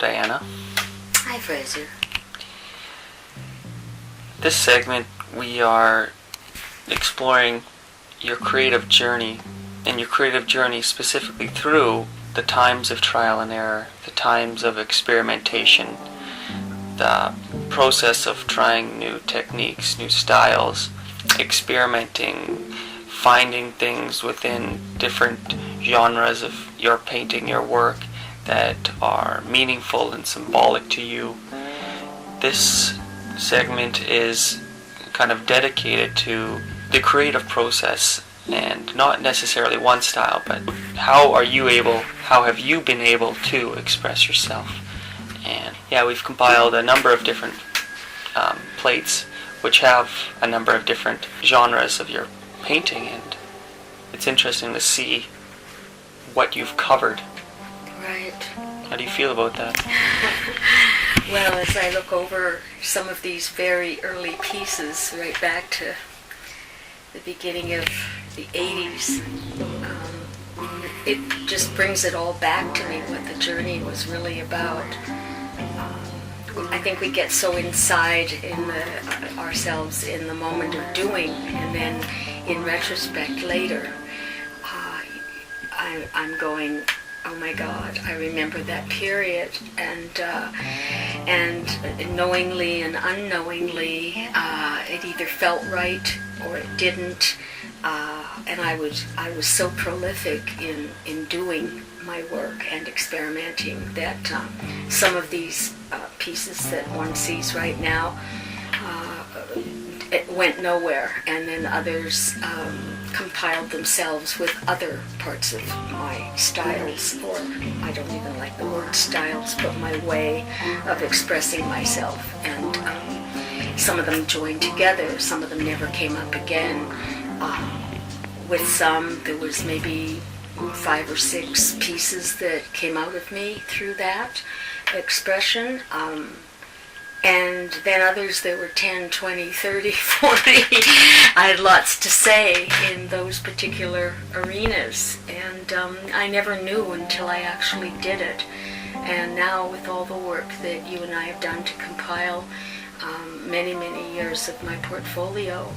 Diana. Hi, Fraser. This segment we are exploring your creative journey, and your creative journey specifically through the times of trial and error, the times of experimentation, the process of trying new techniques, new styles, experimenting, finding things within different genres of your painting, your work, that are meaningful and symbolic to you. This segment is kind of dedicated to the creative process, and not necessarily one style, but how have you been able to express yourself? And yeah, we've compiled a number of different plates which have a number of different genres of your painting, and it's interesting to see what you've covered. Right. How do you feel about that? Well, as I look over some of these very early pieces, right back to the beginning of the 80s, it just brings it all back to me, what the journey was really about. I think we get so inside in ourselves in the moment of doing, and then in retrospect later, I'm going, oh my God, I remember that period, and knowingly and unknowingly, it either felt right or it didn't, and I was so prolific in doing my work and experimenting that some of these pieces that one sees right now, it went nowhere, and then others compiled themselves with other parts of my styles, or I don't even like the word styles, but my way of expressing myself. And some of them joined together, some of them never came up again. With some, there was maybe 5 or 6 pieces that came out of me through that expression. And then others, there were 10, 20, 30, 40. I had lots to say in those particular arenas, and I never knew until I actually did it. And now, with all the work that you and I have done to compile many, many years of my portfolio,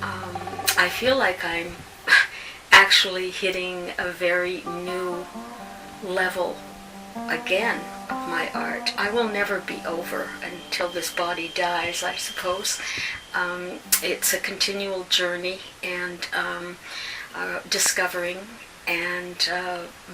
I feel like I'm actually hitting a very new level again of my art. I will never be over until this body dies, I suppose. It's a continual journey, and discovering and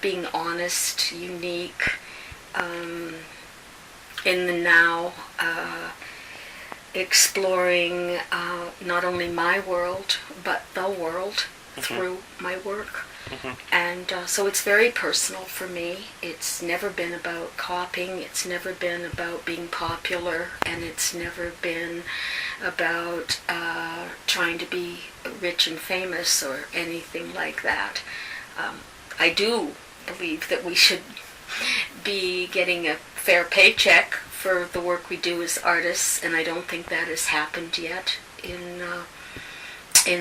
being honest, unique, in the now, exploring not only my world, but the world through my work. And so it's very personal for me. It's never been about copying, it's never been about being popular, and it's never been about trying to be rich and famous or anything like that. I do believe that we should be getting a fair paycheck for the work we do as artists, and I don't think that has happened yet in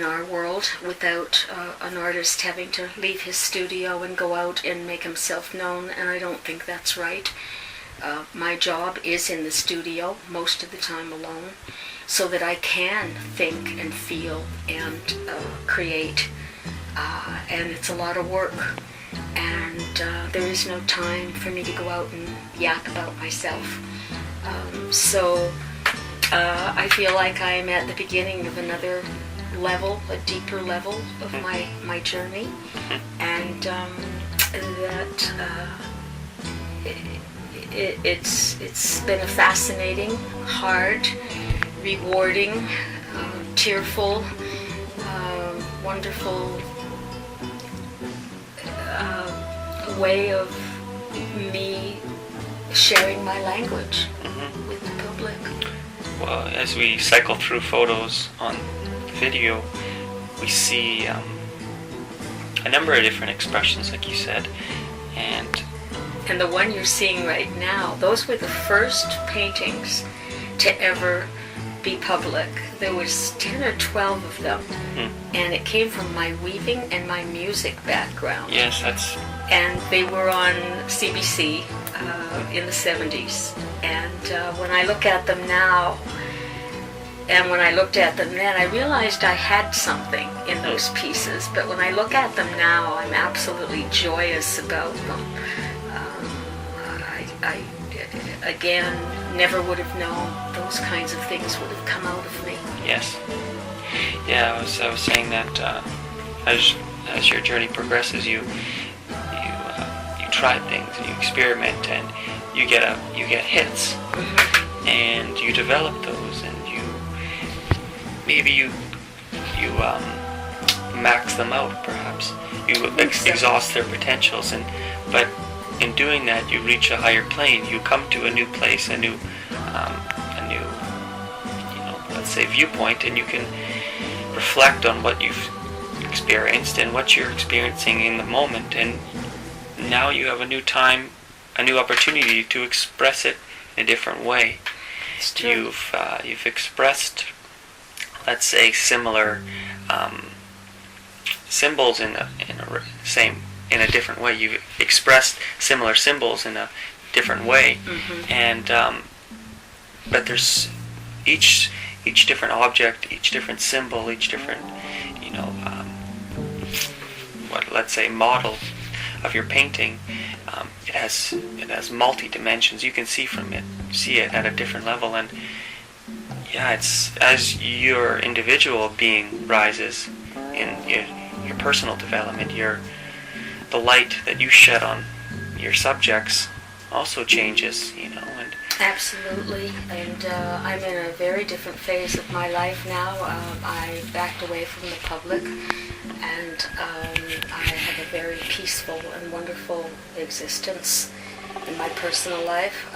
our world without an artist having to leave his studio and go out and make himself known, and I don't think that's right. My job is in the studio, most of the time alone, so that I can think and feel and create, and it's a lot of work, and there is no time for me to go out and yap about myself. So I feel like I'm at the beginning of another level, a deeper level of my journey, and that it's been a fascinating, hard, rewarding, tearful, wonderful way of me sharing my language with the public. Well, as we cycle through photos on video, we see a number of different expressions, like you said, and the one you're seeing right now, those were the first paintings to ever be public. There was 10 or 12 of them, and it came from my weaving and my music background. Yes, that's... And they were on CBC, in the 70s. And when I look at them now, and when I looked at them then, I realized I had something in those pieces. But when I look at them now, I'm absolutely joyous about them. I again, never would have known those kinds of things would have come out of me. Yes. Yeah, I was saying that as your journey progresses, you try things and you experiment and you get hits, and you develop those, and you max them out, perhaps you exhaust their potentials, but in doing that you reach a higher plane. You come to a new place, a new let's say viewpoint, and you can reflect on what you've experienced and what you're experiencing in the moment, and now you have a new opportunity to express it in a different way. It's true. You've expressed, let's say, similar symbols in a different way. You've expressed similar symbols in a different way, and but there's each different object, each different symbol, each different let's say model of your painting. It has multi dimensions. You can see it at a different level, and yeah, it's as your individual being rises in your personal development, the light that you shed on your subjects also changes, and absolutely. And I'm in a very different phase of my life now. I backed away from the public, and I have a very peaceful and wonderful existence in my personal life.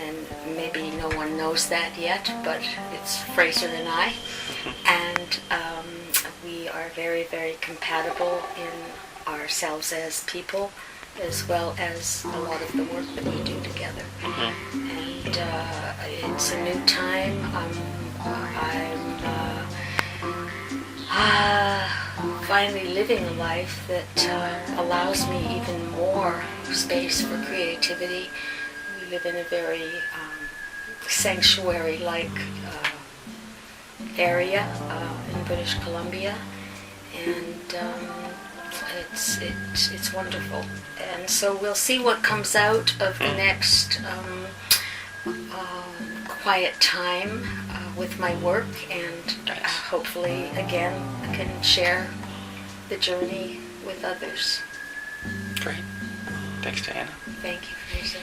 And maybe no one knows that yet, but it's Fraser and I. And we are very, very compatible in ourselves as people, as well as a lot of the work that we do together. And it's a new time. I'm finally living a life that allows me even more space for creativity. We live in a very sanctuary-like area in British Columbia, and it's wonderful. And so we'll see what comes out of the next quiet time with my work, and hopefully again I can share the journey with others. Great. Thanks, Diana. Thank you, Fraser.